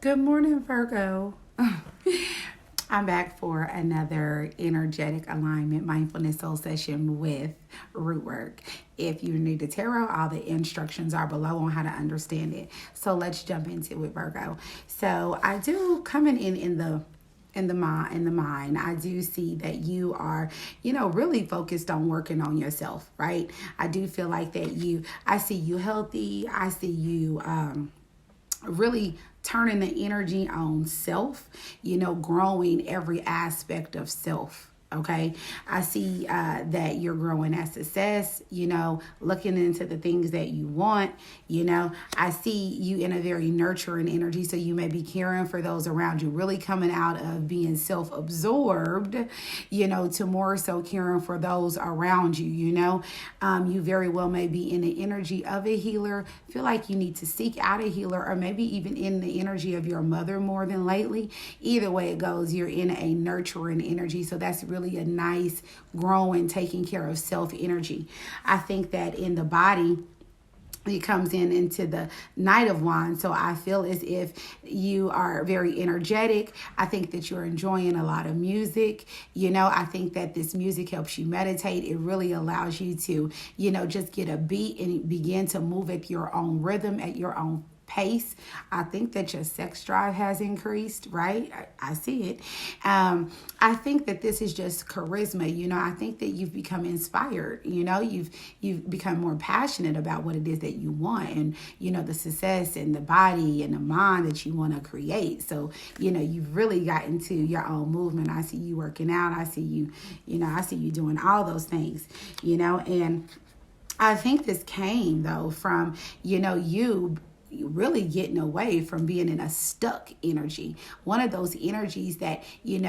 Good morning, Virgo. I'm back for another energetic alignment mindfulness soul session with root work. If you need the tarot, all the instructions are below on how to understand it. So let's jump into it, Virgo. So I do coming in the mind, I do see that you are, really focused on working on yourself, right? I do feel like that I see you healthy. I see you really turning the energy on self, growing every aspect of self. Okay, I see that you're growing as success, looking into the things that you want. I see you in a very nurturing energy. So you may be caring for those around you, really coming out of being self-absorbed, to more so caring for those around you. You very well may be in the energy of a healer, feel like you need to seek out a healer, or maybe even in the energy of your mother more than lately. Either way it goes, you're in a nurturing energy. So that's really a nice, growing, taking care of self energy. I think that in the body, it comes into the Knight of Wands. So I feel as if you are very energetic. I think that you're enjoying a lot of music. I think that this music helps you meditate. It really allows you to, just get a beat and begin to move at your own rhythm, at your own pace. I think that your sex drive has increased, right? I see it. I think that this is just charisma. I think that you've become inspired. You've become more passionate about what it is that you want, and the success and the body and the mind that you want to create. So you've really got into your own movement. I see you working out. I see you. I see you doing all those things. And I think this came though from you really getting away from being in a stuck energy. One of those energies that, you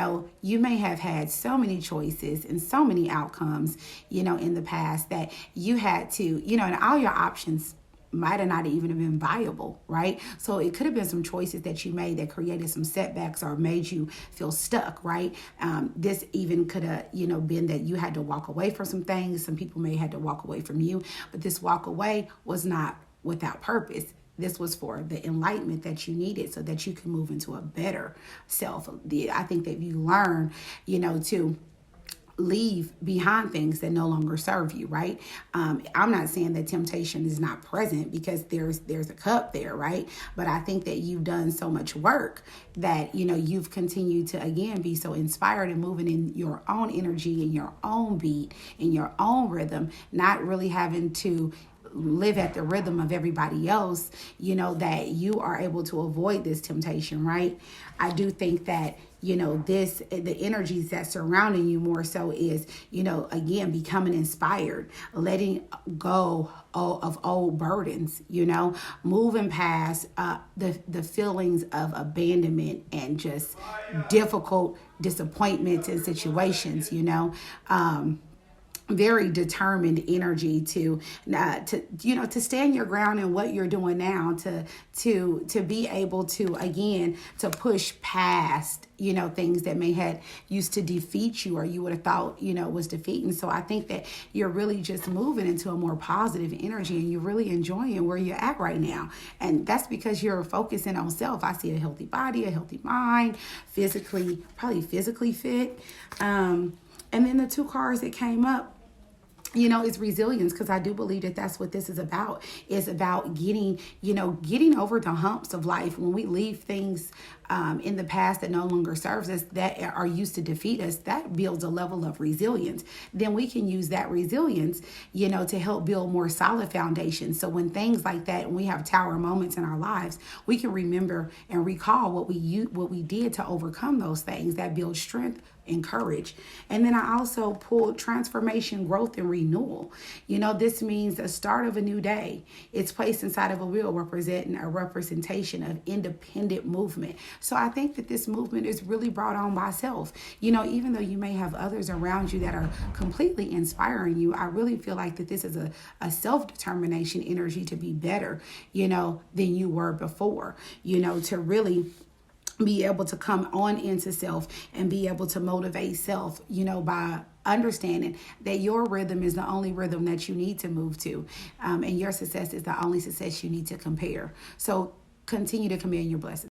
may have had so many choices and so many outcomes, in the past that you had to, and all your options might have not even have been viable, right? So it could have been some choices that you made that created some setbacks or made you feel stuck, right? This even could have, been that you had to walk away from some things. Some people may have had to walk away from you, but this walk away was not without purpose. This was for the enlightenment that you needed so that you can move into a better self. I think that you learn, to leave behind things that no longer serve you, right? I'm not saying that temptation is not present, because there's a cup there, right? But I think that you've done so much work that, you've continued to, again, be so inspired and moving in your own energy, in your own beat, in your own rhythm, not really having to live at the rhythm of everybody else, that you are able to avoid this temptation, right? I do think that, the energies that surrounding you more so is, again, becoming inspired, letting go of old burdens, moving past the feelings of abandonment and just difficult disappointments and situations, very determined energy to stand your ground in what you're doing now, to be able to, again, to push past things that may had used to defeat you, or you would have thought was defeating. So I think that you're really just moving into a more positive energy, and you're really enjoying where you're at right now. And that's because you're focusing on self. I see a healthy body, a healthy mind, probably physically fit. And then the two cards that came up, is resilience, because I do believe that that's what this is about. It's about getting over the humps of life. When we leave things in the past that no longer serves us, that are used to defeat us, that builds a level of resilience. Then we can use that resilience, to help build more solid foundations. So when things like that, and we have tower moments in our lives, we can remember and recall what we did to overcome those things. That builds strength and courage. And then I also pulled transformation, growth, and renewal. This means the start of a new day. It's placed inside of a wheel, representing a representation of independent movement. So I think that this movement is really brought on by self. Even though you may have others around you that are completely inspiring you, I really feel like that this is a self-determination energy to be better, than you were before, to really be able to come on into self and be able to motivate self, by understanding that your rhythm is the only rhythm that you need to move to. And your success is the only success you need to compare. So continue to command your blessings.